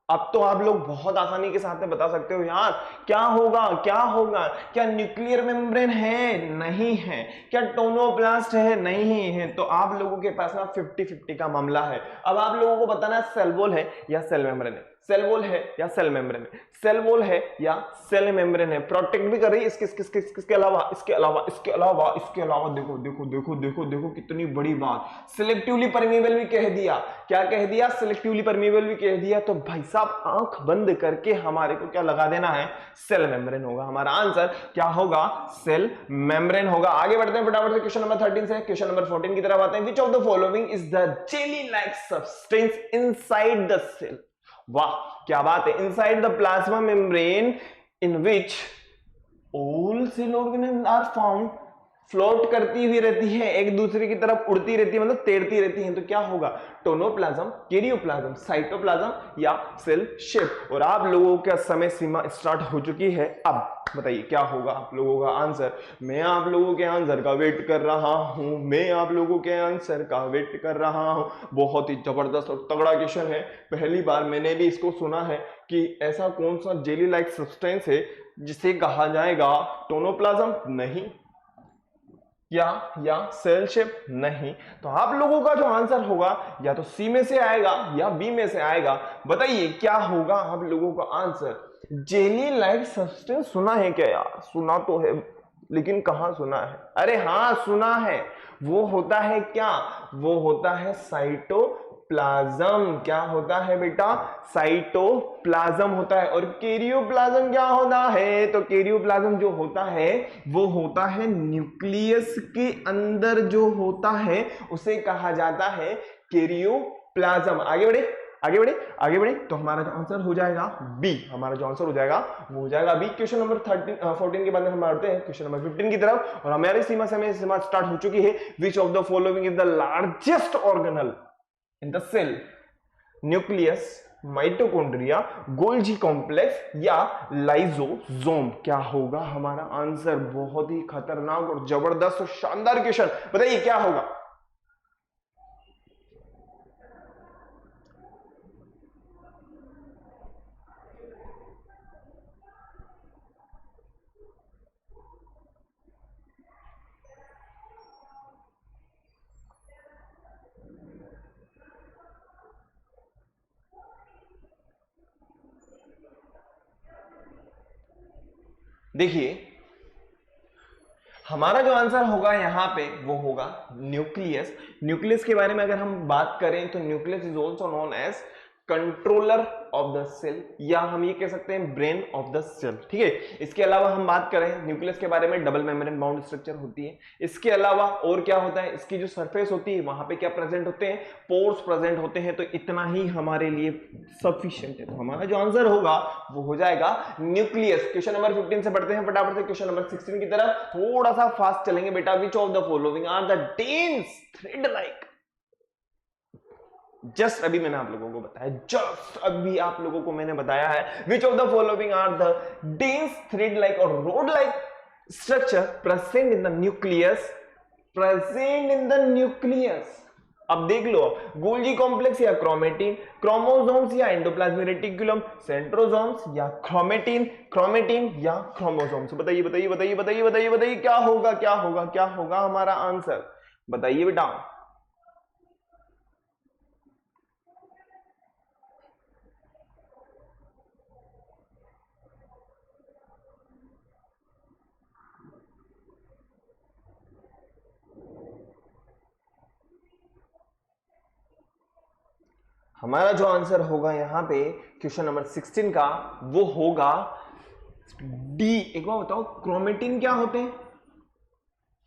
अब तो आप लोग बहुत आसानी के साथ में बता सकते हो यार क्या होगा, क्या होगा। क्या न्यूक्लियर मेम्ब्रेन है? नहीं है। क्या टोनोप्लास्ट है? नहीं है। तो आप लोगों के पास ना 50-50 का मामला है। अब आप लोगों को बताना है सेल वॉल है या सेल मेम्ब्रेन है, सेल वॉल है या सेल मेम्ब्रेन है, सेल वॉल है या सेल मेम्ब्रेन है। प्रोटेक्ट भी कर रही है इसके अलावा, इसके अलावा, इसके अलावा, इसके अलावा। देखो देखो देखो देखो देखो कितनी बड़ी बात। सिलेक्टिवली परमीएबल भी कह दिया। क्या कह दिया? सिलेक्टिवली परमीएबल भी कह दिया। तो भाई साहब आंख बंद करके हमारे को क्या लगा देना है? सेल मेम्ब्रेन होगा हमारा आंसर। क्या होगा? सेल मेम्ब्रेन होगा। आगे बढ़ते हैं फटाफट से क्वेश्चन नंबर 13 से क्वेश्चन नंबर 14 की तरफ आते हैं। Which of the following is the jelly like substance inside the cell? वाह क्या बात है। Inside the plasma membrane in which all cell organelles are found. Float करती हुई रहती है, एक दूसरे की तरफ उड़ती रहती है, मतलब तैरती रहती है। तो क्या होगा? टोनोप्लाज्म, कैरियोप्लाज्म, साइटोप्लाज्म या सेल शेप। और आप लोगों का समय सीमा स्टार्ट हो चुकी है। अब बताइए क्या होगा आप लोगों का आंसर। मैं आप लोगों के आंसर का वेट कर रहा हूं, मैं आप लोगों के आंसर का वेट कर रहा हूं। बहुत ही जबरदस्त और तगड़ा क्वेश्चन है। पहली बार मैंने भी इसको सुना है कि ऐसा कौन सा जेली लाइक सब्सटेंस है जिसे कहा जाएगा टोनोप्लाज्म? नहीं। या सेल शेप? नहीं। तो आप लोगों का जो आंसर होगा या तो सी में से आएगा या बी में से आएगा। बताइए क्या होगा आप लोगों का आंसर। जेली लाइक सब्सटेंस सुना है क्या यार? सुना तो है, लेकिन कहां सुना है? अरे हाँ सुना है। वो होता है क्या? वो होता है साइटोप्लाज्म। क्या होता है बेटा? साइटोप्लाज्म होता है। और कैरियोप्लाज्म क्या होता है? तो कैरियोप्लाज्म जो होता है वो होता है न्यूक्लियस के अंदर जो होता है उसे कहा जाता है कैरियोप्लाज्म। आगे बढ़े आगे बढ़े आगे बढ़े। तो हमारा जो आंसर हो जाएगा बी। हमारा जो आंसर हो जाएगा वो हो जाएगा बी। क्वेश्चन नंबर 14 के बाद में हम बढ़ते हैं क्वेश्चन नंबर 15 की तरफ। और हमारी सीमा स्टार्ट हो चुकी है। Which of the following is the largest organelle in the cell? Nucleus, mitochondria, Golgi complex या लाइजोसोम? क्या होगा हमारा आंसर? बहुत ही खतरनाक और जबरदस्त और शानदार क्वेश्चन। बताइए क्या होगा। देखिए हमारा जो आंसर होगा यहां पे वो होगा न्यूक्लियस। न्यूक्लियस के बारे में अगर हम बात करें तो nucleus is also known as controller of the cell, या हम ये कह सकते हैं ब्रेन ऑफ द सेल। ठीक है। इसके अलावा हम बात करें न्यूक्लियस के बारे में, डबल मेम्ब्रेन बाउंड स्ट्रक्चर होती है। इसके अलावा और क्या होता है? इसकी जो सरफेस होती है वहां पे क्या प्रेजेंट होते हैं? पोर्स प्रेजेंट होते हैं। तो इतना ही हमारे लिए सफिशिएंट है। तो हमारा जो आंसर होगा वो हो जाएगा न्यूक्लियस। क्वेश्चन नंबर 15 से बढ़ते हैं फटाफट से क्वेश्चन नंबर 16 की तरफ। थोड़ा सा फास्ट चलेंगे बेटा। Which of the following are the dense thread like? Just अभी मैंने आप लोगों को बताया, जस्ट अभी आप लोगों को मैंने बताया है। Which of the following are the dense thread like और rod like structure present in the nucleus? Present in the nucleus. अब देख लो, गोल्जी कॉम्प्लेक्स या क्रोमेटिन, क्रोमोसोम्स या एंडोप्लाज्मिक रेटिकुलम, सेंट्रोसोम्स या क्रोमेटिन, क्रोमेटिन या क्रोमोसोम्स। बताइए बताइए बताइए बताइए बताइए बताइए क्या होगा क्या होगा क्या होगा हमारा आंसर, बताइए बेटा। हमारा जो आंसर होगा यहाँ पे क्वेश्चन नंबर 16 का, वो होगा डी। एक बार बताओ, क्रोमेटिन क्या होते हैं?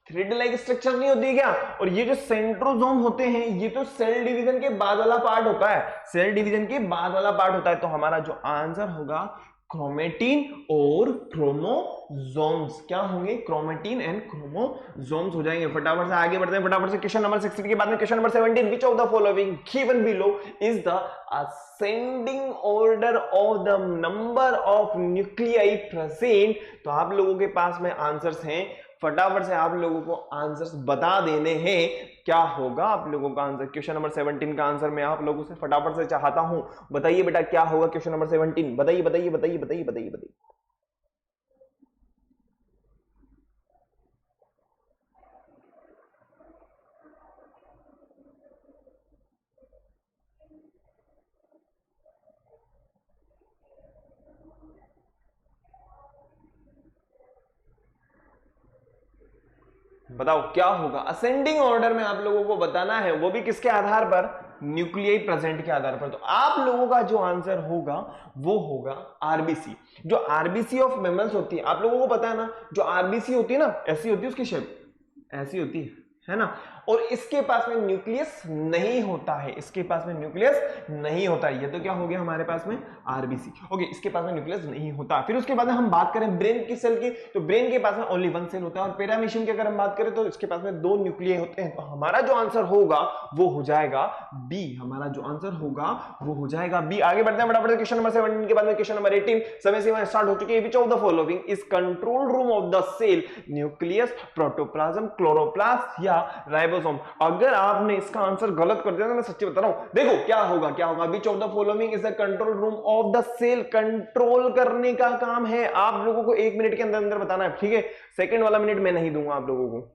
थ्रेड लाइक स्ट्रक्चर नहीं होती है क्या? और ये जो सेंट्रोसोम होते हैं, ये तो सेल डिवीजन के बाद वाला पार्ट होता है, सेल डिवीजन के बाद वाला पार्ट होता है। तो हमारा जो आंसर होगा क्रोमेटिन और क्रोमोसोम्स क्या होंगे? क्रोमेटिन एंड क्रोमोसोम्स हो जाएंगे। फटाफट से आगे बढ़ते हैं, फटाफट से क्वेश्चन नंबर 16 के बाद में question number 17, which of the following given below is the ascending order of the number of nuclei present. तो आप लोगों के पास में आंसर्स हैं, फटाफट से आप लोगों को आंसर्स बता देने हैं। क्या होगा आप लोगों का आंसर? क्वेश्चन नंबर 17 का आंसर मैं आप लोगों से फटाफट से चाहता हूं, बताइए बेटा क्या होगा क्वेश्चन नंबर 17? बताइए बताइए बताइए बताइए बताइए बताइए। बताओ क्या होगा? असेंडिंग ऑर्डर में आप लोगों को बताना है, वो भी किसके आधार पर? न्यूक्लियाई प्रेजेंट के आधार पर। तो आप लोगों का जो आंसर होगा वो होगा आरबीसी। जो आरबीसी ऑफ मेमल्स होती है, आप लोगों को पता है ना, जो आरबीसी होती है ना, ऐसी होती है उसकी शेप, ऐसी होती है ना। और इसके पास में न्यूक्लियस नहीं होता है, इसके पास में न्यूक्लियस नहीं होता है। ये तो क्या हो गया हमारे पास में? आरबीसी। ओके, इसके पास में न्यूक्लियस नहीं होता। फिर उसके बाद में हम बात करें ब्रेन की सेल की, तो ब्रेन के पास में ओनली वन सेल होता है। और पैरामीशियम की अगर हम बात करें तो इसके पास में दो न्यूक्लियस होते हैं। तो हमारा जो आंसर होगा वो हो जाएगा बी। हमारा जो आंसर होगा वो हो जाएगा बी। आगे बढ़ते हैं फटाफट क्वेश्चन नंबर 17 के बाद में क्वेश्चन नंबर 18 समय सीमा स्टार्ट हो चुकी है। Which of the following is control room of the cell? Nucleus, protoplasm, chloroplast या राइबोसोम। अगर आपने इसका आंसर गलत कर दिया तो मैं सच्ची बता रहा हूं, देखो क्या होगा क्या होगा। Which of the following is the control room of the cell? Control करने का काम है आप लोगों को 1 मिनट के अंदर अंदर बताना है, ठीक है? सेकंड वाला मिनट मैं नहीं दूंगा आप लोगों को।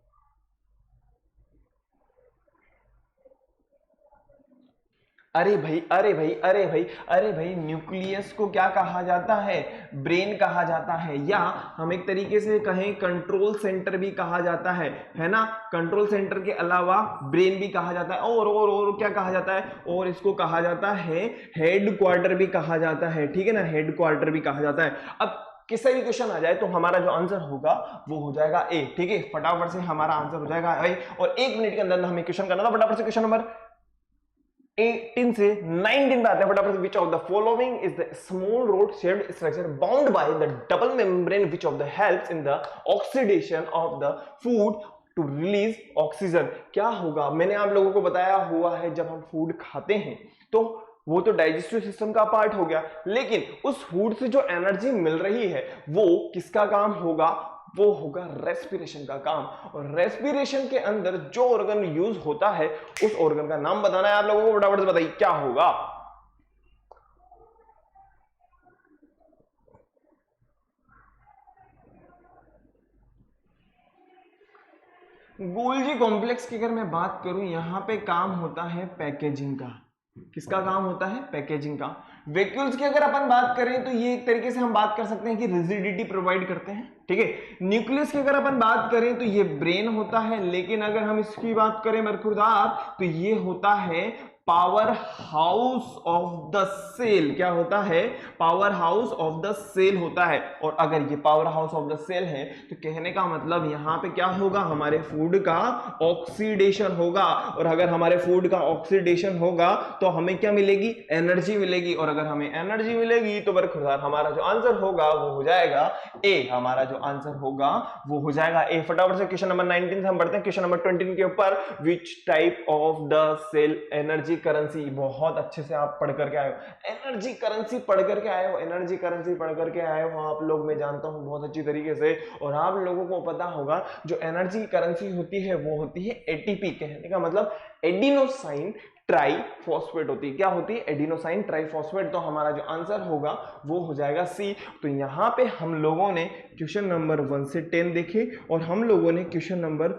अरे भाई अरे भाई अरे भाई अरे भाई, न्यूक्लियस को क्या कहा जाता है? ब्रेन कहा जाता है, या हम एक तरीके से कहें कंट्रोल सेंटर भी कहा जाता है ना। कंट्रोल सेंटर के अलावा ब्रेन भी कहा जाता है, और क्या कहा जाता है? और इसको कहा जाता है हेड क्वार्टर भी कहा जाता है, ठीक है ना, हेड क्वार्टर भी कहा जाता है। अब किसी भी क्वेश्चन आ जाए तो हमारा जो आंसर होगा वो हो जाएगा ए, ठीक है? फटाफट से हमारा आंसर हो जाएगा ए, और 1 मिनट के अंदर हमें क्वेश्चन करना था। फटाफट से क्वेश्चन नंबर 18 से 19 पे आते हैं फटाफट। Which of the following is the small rod shaped structure bound by the double membrane which of the helps in the oxidation of the food to release oxygen? क्या होगा? मैंने आप लोगों को बताया हुआ है, जब हम फूड खाते हैं तो वो तो डाइजेस्टिव सिस्टम का पार्ट हो गया, लेकिन उस फूड से जो एनर्जी मिल रही है वो किसका काम होगा? वो होगा रेस्पिरेशन का काम। और रेस्पिरेशन के अंदर जो ऑर्गन यूज होता है उस ऑर्गन का नाम बताना है आप लोगों को। फटाफट से बताइए क्या होगा? गोल्जी कॉम्प्लेक्स की अगर मैं बात करूं, यहां पे काम होता है पैकेजिंग का। किसका काम होता है? पैकेजिंग का। वैक्यूल्स की अगर अपन बात करें तो ये एक तरीके से हम बात कर सकते हैं कि रिजिडिटी प्रोवाइड करते हैं, ठीक है। न्यूक्लियस की अगर अपन बात करें तो ये ब्रेन होता है, लेकिन अगर हम इसकी बात करें मरकुरदार, तो ये होता है power house of the cell. क्या होता है? Power house of the cell होता है। और अगर ये power house of the cell है तो कहने का मतलब यहां पे क्या होगा? हमारे फूड का ऑक्सीडेशन होगा। और अगर हमारे फूड का ऑक्सीडेशन होगा तो हमें क्या मिलेगी? एनर्जी मिलेगी। और अगर हमें एनर्जी मिलेगी तो बरखुरदार हमारा जो आंसर होगा वो हो जाएगा ए। हमारा जो आंसर होगा वो हो जाएगा ए। फटाफट से क्वेश्चन नंबर 19 से हम बढ़ते हैं क्वेश्चन नंबर 20 के ऊपर। Which type of the cell energy energy currency, बहुत अच्छे से आप पढ़ करके आए हो, एनर्जी करेंसी पढ़ करके आए हो, एनर्जी करेंसी पढ़ करके आए हो आप लोग, मैं जानता हूं बहुत अच्छी तरीके से। और आप लोगों को पता होगा जो एनर्जी करेंसी होती है वो होती है एटीपी, कहने का मतलब एडिनोसाइन ट्राइफॉस्फेट होती है। क्या होती है? Adenosine triphosphate. तो हमारा जो आंसर होगा वो हो जाएगा सी। तो यहां पे हम लोगों ने क्वेश्चन नंबर 1 से 10 देखे और हम लोगों ने क्वेश्चन नंबर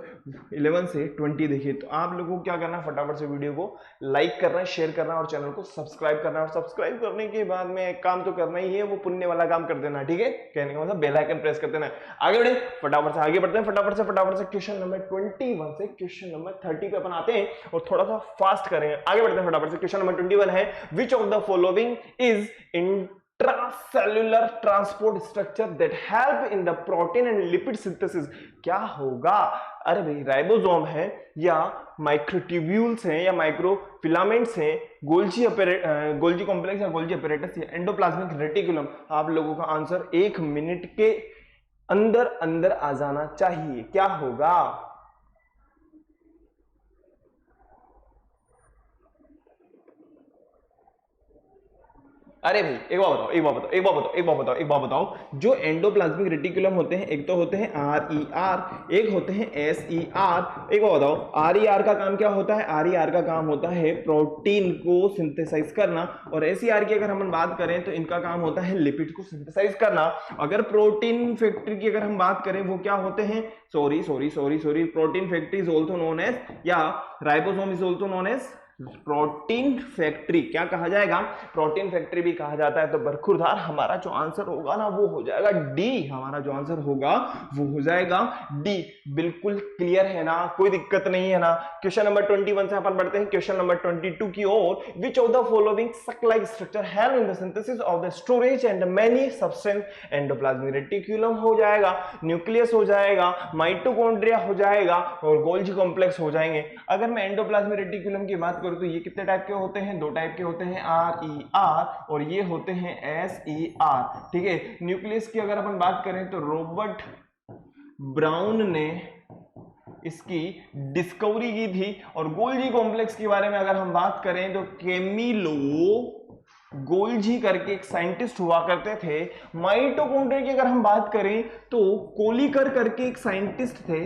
11 से 20 देखे। तो आप लोगों को क्या करना है, फटाफट से वीडियो को लाइक करना है, शेयर करना है और चैनल को सब्सक्राइब करना है। और सब्सक्राइब करने के बाद में एक काम तो करना ही है, वो पुण्य वाला काम कर देना, ठीक है? कहने का मतलब बेल आइकन प्रेस कर देना। आगे बढ़े, फटाफट से आगे बढ़ते हैं, फटाफट से क्वेश्चन नंबर 21 से क्वेश्चन नंबर 30 पे अपन आते हैं और थोड़ा सा फास्ट करेंगे। आगे बढ़ते हैं फटाफट से। क्वेश्चन नंबर 21 है, which of the following is intracellular transport structure that help in the protein and lipid synthesis? क्या होगा? अरे भाई, राइबोसोम है या माइक्रोट्यूब्यूल्स हैं या माइक्रोफिलामेंट्स हैं, गोल्जी कॉम्प्लेक्स या गोल्जी अपैरेटस या एंडोप्लाज्मिक रेटिकुलम? आप लोगों का आंसर 1 मिनट के अंदर अंदर आ जाना चाहिए। क्या होगा? अरे भाई, एक बात बताओ, जो एंडोप्लाज्मिक रेटिकुलम होते हैं, एक तो होते हैं RER, एक होते हैं SER। एक बात बताओ, RER का काम क्या होता है? RER का काम होता है प्रोटीन को सिंथेसाइज करना, और SER की अगर हम बात करें तो इनका काम होता है लिपिड को सिंथेसाइज करना। अगर प्रोटीन फैक्ट्री की अगर हम बात करें, वो क्या होते हैं? Sorry, protein factory is also known as, या ribosome is also known as protein factory. क्या कहा जाएगा? प्रोटीन फैक्ट्री भी कहा जाता है। तो बरखुरदार हमारा जो आंसर होगा ना वो हो जाएगा डी। हमारा जो आंसर होगा वो हो जाएगा डी। बिल्कुल क्लियर है ना? कोई दिक्कत नहीं है ना? क्वेश्चन नंबर 21 से अपन बढ़ते हैं क्वेश्चन नंबर 22 की ओर। विच ऑफ द फॉलोइंग सक like structure help in the synthesis of the storage and many substance? Endoplasmic reticulum हो जाएगा, न्यूक्लियस हो जाएगा, माइटोकॉन्ड्रिया हो जाएगा और गोल्जी कॉम्प्लेक्स हो जाएंगे। अगर मैं एंडोप्लाज्मिक रेटिकुलम की बात करूं तो ये कितने टाइप के होते हैं? 2 टाइप के होते हैं, RER और ये होते हैं SER, ठीक है? न्यूक्लियस की अगर अपन बात करें तो रॉबर्ट ब्राउन ने इसकी डिस्कवरी की थी। और गोल्जी कॉम्प्लेक्स के बारे में अगर हम बात करें तो कैमिलो गोल्जी करके एक साइंटिस्ट हुआ करते थे। माइटोकॉन्ड्रिया की अगर हम बात करें तो कोलिकर करके एक साइंटिस्ट थे,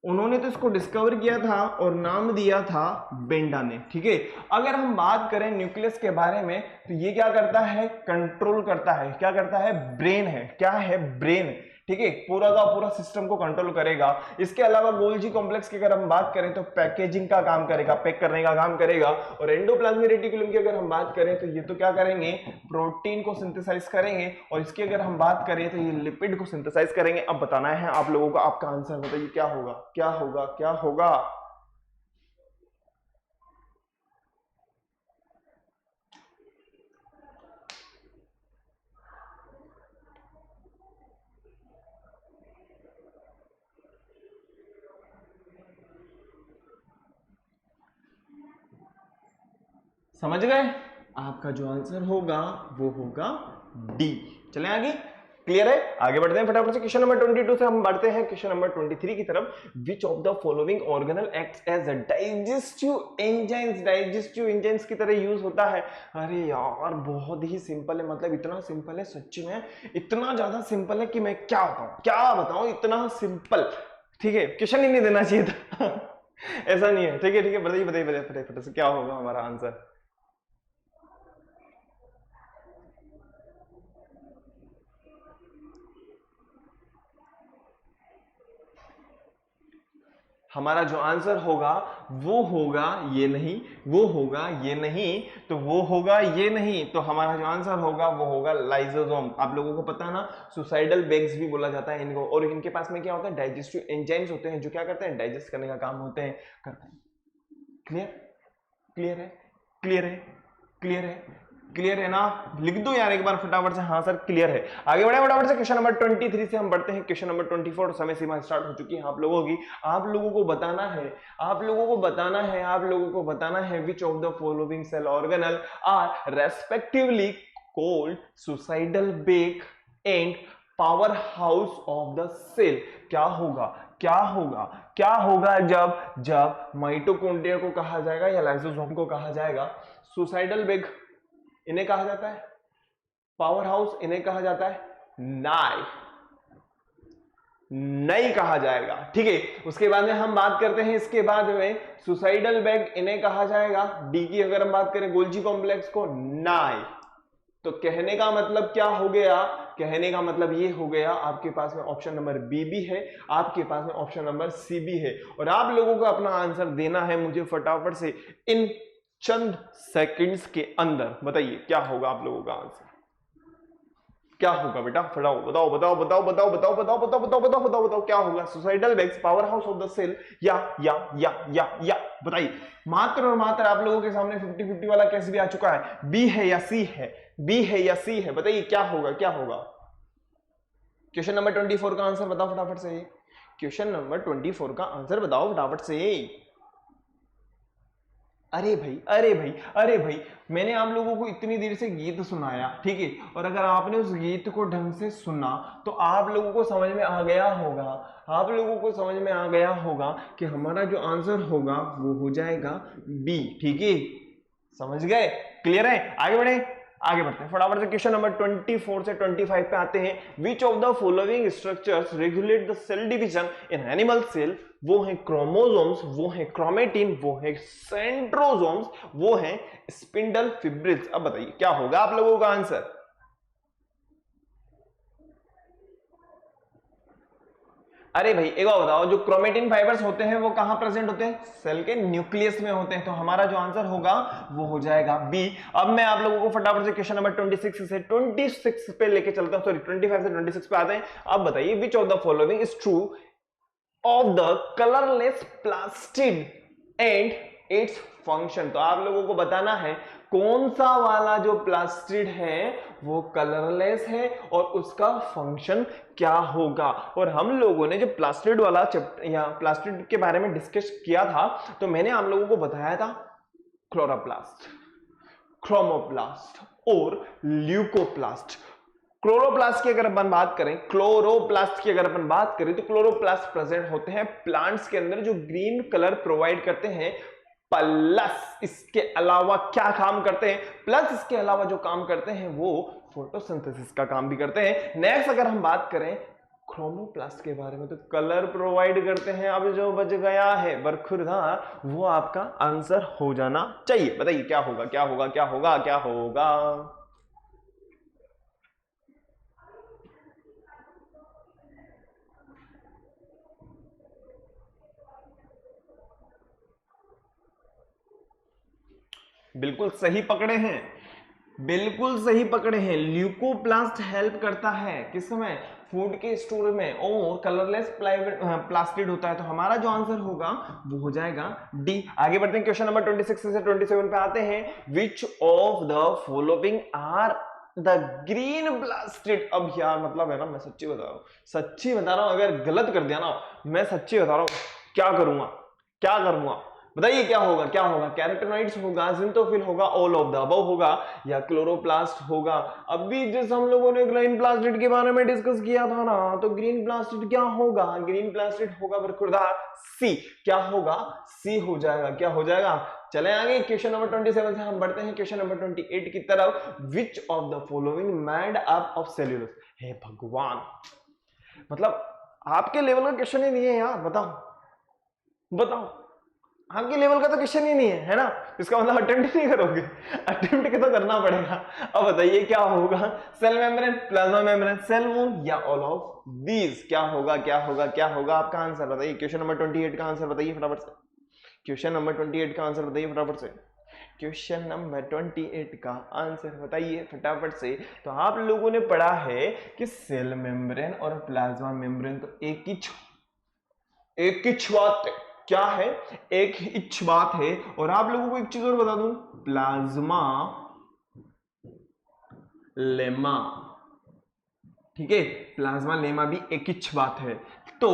उन्होंने तो इसको डिस्कवर किया था और नाम दिया था बेंडा ने, ठीक है? अगर हम बात करें न्यूक्लियस के बारे में तो ये क्या करता है? कंट्रोल करता है। क्या करता है? ब्रेन है। क्या है? ब्रेन, ठीक है? पूरा का पूरा सिस्टम को कंट्रोल करेगा। इसके अलावा गोल्जी कॉम्प्लेक्स की अगर हम बात करें तो पैकेजिंग का काम करेगा, पैक करने का काम करेगा। और एंडोप्लाज्मिक रेटिकुलम की अगर हम बात करें तो ये तो क्या करेंगे? प्रोटीन को सिंथेसाइज करेंगे। और इसकी अगर हम बात करें तो ये लिपिड को सिंथेसाइज करेंगे। अब बताना है आप लोगों को, आपका आंसर बताइए क्या होगा? क्या होगा? क्या होगा? समझ गए? आपका जो आंसर होगा वो होगा डी। चलें आगे, क्लियर है? आगे बढ़ते हैं फटाफट से। क्वेश्चन नंबर 22 से हम बढ़ते हैं क्वेश्चन नंबर 23 की तरफ। Which of the following organelle acts as a digestive enzymes? Digestive enzymes की तरह यूज होता है। अरे यार, बहुत ही सिंपल है, मतलब इतना सिंपल है, सच्ची में इतना ज्यादा सिंपल है कि मैं क्या बताऊं, इतना सिंपल, ठीक है? क्वेश्चन ही नहीं देना चाहिए था ऐसा नहीं है, ठीक है? बताइए फटाफट से क्या होगा हमारा आंसर? हमारा जो आंसर होगा वो होगा ये नहीं, वो होगा ये नहीं, तो वो होगा ये नहीं, तो हमारा जो आंसर होगा वो होगा लाइसोसोम। आप लोगों को पता है ना, सुसाइडल बैग्स भी बोला जाता है इनको। और इनके पास में क्या होता है? डाइजेस्टिव एंजाइम्स होते हैं जो क्या करते हैं? डाइजेस्ट करने का काम करते हैं। क्लियर? क्लियर है? क्लियर है? क्लियर है? क्लियर है ना? लिख दो यार एक बार फटाफट से, हाँ सर क्लियर है। आगे बढ़े फटाफट से। क्वेश्चन नंबर 23 से हम बढ़ते हैं क्वेश्चन नंबर 24। समय सीमा स्टार्ट हो चुकी है आप लोगों की। आप लोगों को बताना है which of the following cell organelle are respectively called suicidal bag and power house of the cell. क्या होगा, क्या होगा, क्या होगा जब माइटोकॉन्ड्रिया को कहा जाएगा या लाइसोसोम को कहा जाएगा सुसाइडल बेग, इन्हें कहा जाता है पावर हाउस, इन्हें कहा जाता है नहीं कहा जाएगा। ठीक है, उसके बाद में हम बात करते हैं इसके बाद में सुसाइडल बैग, इन्हें कहा जाएगा डी की अगर हम बात करें गोल्जी कॉम्प्लेक्स को नाई। तो कहने का मतलब क्या हो गया, कहने का मतलब ये हो गया आपके पास में ऑप्शन नंबर बी भी है, आपके पास में ऑप्शन नंबर सी भी है, और आप लोगों को अपना आंसर देना है मुझे फटाफट से इन चंद सेकंड्स के अंदर। बताइए क्या होगा आप लोगों का आंसर, क्या होगा बेटा, फटाओ बताओ बताओ बताओ बताओ बताओ बताओ बताओ बताओ बताओ बताओ बताओ क्या होगा, suicidal bags, power house of the cell या बताइए। मात्र और मात्र आप लोगों के सामने 50-50 वाला कैसे भी आ चुका है, बी है या सी है, बी है या सी है, बताइए क्या होगा, क्या होगा। क्वेश्चन नंबर 24 का आंसर बताओ फटाफट से, क्वेश्चन नंबर 24 का आंसर बताओ फटाफट से। अरे भाई अरे भाई अरे भाई, मैंने आप लोगों को इतनी देर से गीत सुनाया, ठीक है, और अगर आपने उस गीत को ढंग से सुना तो आप लोगों को समझ में आ गया होगा, आप लोगों को समझ में आ गया होगा कि हमारा जो आंसर होगा वो हो जाएगा बी। ठीक है, समझ गए, क्लियर है, आगे बढ़े, आगे बढ़ते हैं फटाफट से। क्वेश्चन नंबर 24 से 25 पे आते हैं। Which of the following structures regulate the cell division in animal cell? वो है क्रोमोसोम्स, वो है क्रोमेटिन, वो है सेंट्रोसोम्स, वो है स्पिंडल फिब्रिल्स। अब बताइए क्या होगा आप लोगों का आंसर। अरे भाई एक बार बताओ, जो क्रोमेटिन फाइबर्स होते हैं वो कहां प्रेजेंट होते हैं, सेल के न्यूक्लियस में होते हैं, तो हमारा जो आंसर होगा वो हो जाएगा बी। अब मैं आप लोगों को फटाफट से क्वेश्चन नंबर 26 से 26 पे लेके चलता हूं, सॉरी 25 से 26 पे आते हैं। अब बताइए which of the following is true of the colourless plastid and its function. तो आप लोगों को बताना है कौन सा वाला जो प्लास्टिड है वो कलरलेस है और उसका फंक्शन क्या होगा। और हम लोगों ने जब प्लास्टिड वाला या प्लास्टिड के बारे में डिस्कस किया था तो मैंने आप लोगों को बताया था क्लोरोप्लास्ट, क्रोमोप्लास्ट और ल्यूकोप्लास्ट। क्लोरोप्लास्ट की अगर अपन बात करें, क्लोरोप्लास्ट की अगर अपन बात करें तो क्लोरोप्लास्ट प्रेजेंट होते हैं प्लांट्स के अंदर जो ग्रीन कलर प्रोवाइड करते हैं, प्लस इसके अलावा क्या काम करते हैं, प्लस इसके अलावा जो काम करते हैं वो फोटोसिंथेसिस का काम भी करते हैं। नेक्स्ट अगर हम बात करें क्रोमोप्लास्ट के बारे में तो कलर प्रोवाइड करते हैं। अब जो बच गया है बरखुरदार वो आपका आंसर हो जाना चाहिए। बताइए क्या होगा, क्या होगा, क्या होगा, क्या होगा। बिल्कुल सही पकड़े हैं, बिल्कुल सही पकड़े हैं। ल्यूकोप्लास्ट हेल्प करता है किस समय, फूड के स्टोर में, और कलरलेस प्लास्टिड होता है। तो हमारा जो आंसर होगा वो हो जाएगा डी। आगे बढ़ते हैं क्वेश्चन नंबर 26 से 27 पे आते हैं। Which of the following are the green plastid. अब यार मतलब है ना, मैं सच्ची बता रहा हूं, सच्ची बता रहा हूं, अगर गलत कर दिया ना मैं सच्ची बता रहा हूं क्या करूंगा, क्या करूंगा। बताइए क्या होगा, क्या होगा। कैरोटेनॉइड्स होगा, जिंटोफिल होगा, ऑल ऑफ द अबव होगा, या क्लोरोप्लास्ट होगा। अभी जैसे हम लोगों ने ग्रीन प्लास्टिड के बारे में डिस्कस किया था ना, तो ग्रीन प्लास्टिड क्या होगा, ग्रीन प्लास्टिड होगा बरखुरदार सी। क्या होगा, सी हो जाएगा, क्या हो जाएगा। चले आगे क्वेश्चन नंबर 27 से हम बढ़ते हैं क्वेश्चन नंबर 28 की तरफ। Which of the following made up of cellulose. हे भगवान, मतलब आपके लेवल का क्वेश्चन ही नहीं है यार, बताओ बताओ, आपके लेवल का तो क्वेश्चन ही नहीं है ना, इसका मतलब अटेम्प्ट नहीं करोगे, अटेम्प्ट के तो करना पड़ेगा। अब बताइए क्या होगा, cell membrane, plasma membrane, cell wall, या ऑल ऑफ दीज। क्या होगा, क्या होगा, क्या होगा आपका आंसर बताइए। क्वेश्चन नंबर 28 का आंसर बताइए फटाफट से, क्वेश्चन नंबर 28 का आंसर बताइए फटाफट से, क्वेश्चन नंबर 28 का आंसर बताइए फटाफट से। तो आप लोगों ने पढ़ा है कि सेल मेम्ब्रेन और प्लाज्मा मेम्ब्रेन तो एक ही बात है, क्या है, एक ही बात है। और आप लोगों को एक चीज और बता दूं, प्लाज्मा लेमा, ठीक है, प्लाज्मा लेमा भी एक ही बात है। तो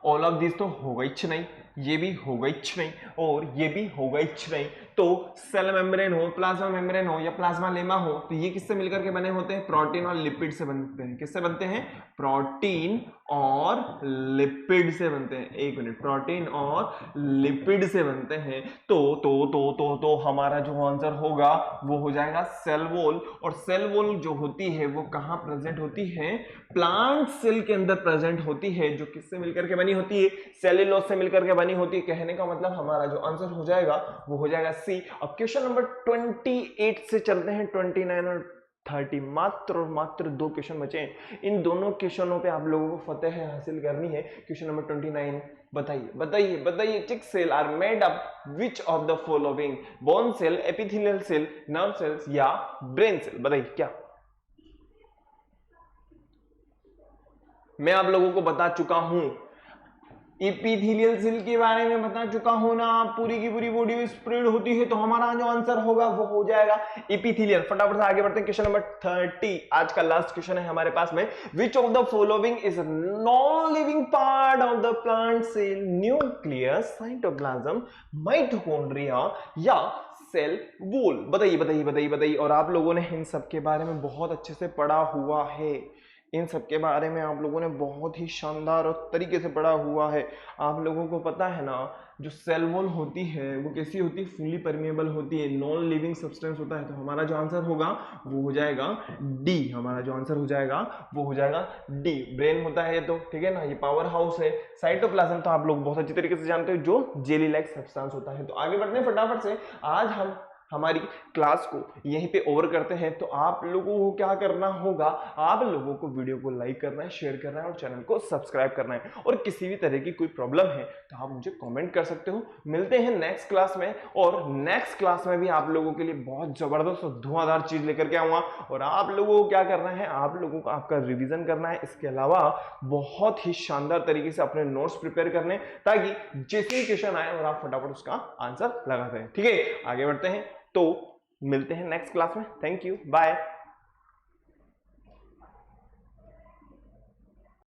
ऑल ऑफ दिस तो होगा ही नहीं, ये भी होगा ही नहीं, और ये भी होगा ही नहीं। तो सेल मेम्ब्रेन हो, प्लाज्मा मेम्ब्रेन हो या प्लाज्मा लेमा हो, तो ये किससे मिलकर के बने होते हैं? प्रोटीन और लिपिड से बनते हैं। किससे बनते हैं? प्रोटीन और लिपिड से बनते हैं। एक मिनट, प्रोटीन और लिपिड से बनते हैं। तो हमारा जो आंसर होगा वो हो जाएगा सेल वॉल। और सेल वॉल जो होती है वो कहां प्रेजेंट होती है? प्लांट सेल के अंदर प्रेजेंट होती है, जो किससे मिलकर के बनी होती है? सेल्यूलोज से मिलकर के बनी होती है। कहने का मतलब हमारा जो आंसर हो जाएगा वो हो जाएगा सी। अब क्वेश्चन नंबर 28 से चलते हैं 29 और 30। मात्र और मात्र 2 क्वेश्चन बचे हैं। इन दोनों क्वेश्चनों पे आप लोगों को फतेह हासिल करनी है। क्वेश्चन नंबर 29, बताइए बताइए बताइए, cheek cell are made up which of the following? Bone cell, epithelial cell, nerve cells या ब्रेन सेल? बताइए क्या? मैं आप लोगों को बता चुका हूं, एपिथेलियल सेल के बारे में बता चुका हूं ना। पूरी की पूरी बॉडी में स्प्रेड होती है, तो हमारा जो आंसर होगा वो हो जाएगा एपिथेलियल। फटाफट से आगे बढ़ते हैं। क्वेश्चन नंबर 30 आज का लास्ट क्वेश्चन है हमारे पास में। Which of the following is non living part of the plant cell? Nucleus, cytoplasm, mitochondria या सेल वॉल? बताइए बताइए बताइए बताइए। और आप लोगों ने इन सब के बारे में बहुत अच्छे से पढ़ा हुआ है। इन सब के बारे में आप लोगों ने बहुत ही शानदार और तरीके से पढ़ा हुआ है। आप लोगों को पता है ना, जो सेल वॉल होती है वो कैसी होती है? फुली परमेबल होती है, नॉन लिविंग सब्सटेंस होता है। तो हमारा जो आंसर होगा वो हो जाएगा डी। हमारा जो आंसर हो जाएगा वो हो जाएगा डी। ब्रेन होता है तो, ठीक है ना, ये पावर हाउस है। साइटोप्लाज्म तो आप लोग बहुत अच्छी तरीके से जानते हो, जो जेली लाइक सब्सटेंस होता है। तो आगे बढ़ते हैं फटाफट से। आज हम हमारी क्लास को यहीं पे ओवर करते हैं। तो आप लोगों को क्या करना होगा? आप लोगों को वीडियो को लाइक करना है, शेयर करना है और चैनल को सब्सक्राइब करना है। और किसी भी तरह की कोई प्रॉब्लम है तो आप मुझे कमेंट कर सकते हो। मिलते हैं नेक्स्ट क्लास में, और नेक्स्ट क्लास में भी आप लोगों के लिए बहुत जबरदस्त और धुआंधार चीज लेकर के आऊंगा। और आप लोगों को क्या करना है? आप लोगों को आपका रिविजन करना है। इसके अलावा बहुत ही शानदार तरीके से अपने नोट्स प्रिपेयर करने, ताकि जैसे ही क्वेश्चन आए और आप फटाफट उसका आंसर लगाते हैं। ठीक है, आगे बढ़ते हैं। तो मिलते हैं नेक्स्ट क्लास में। Thank you, bye.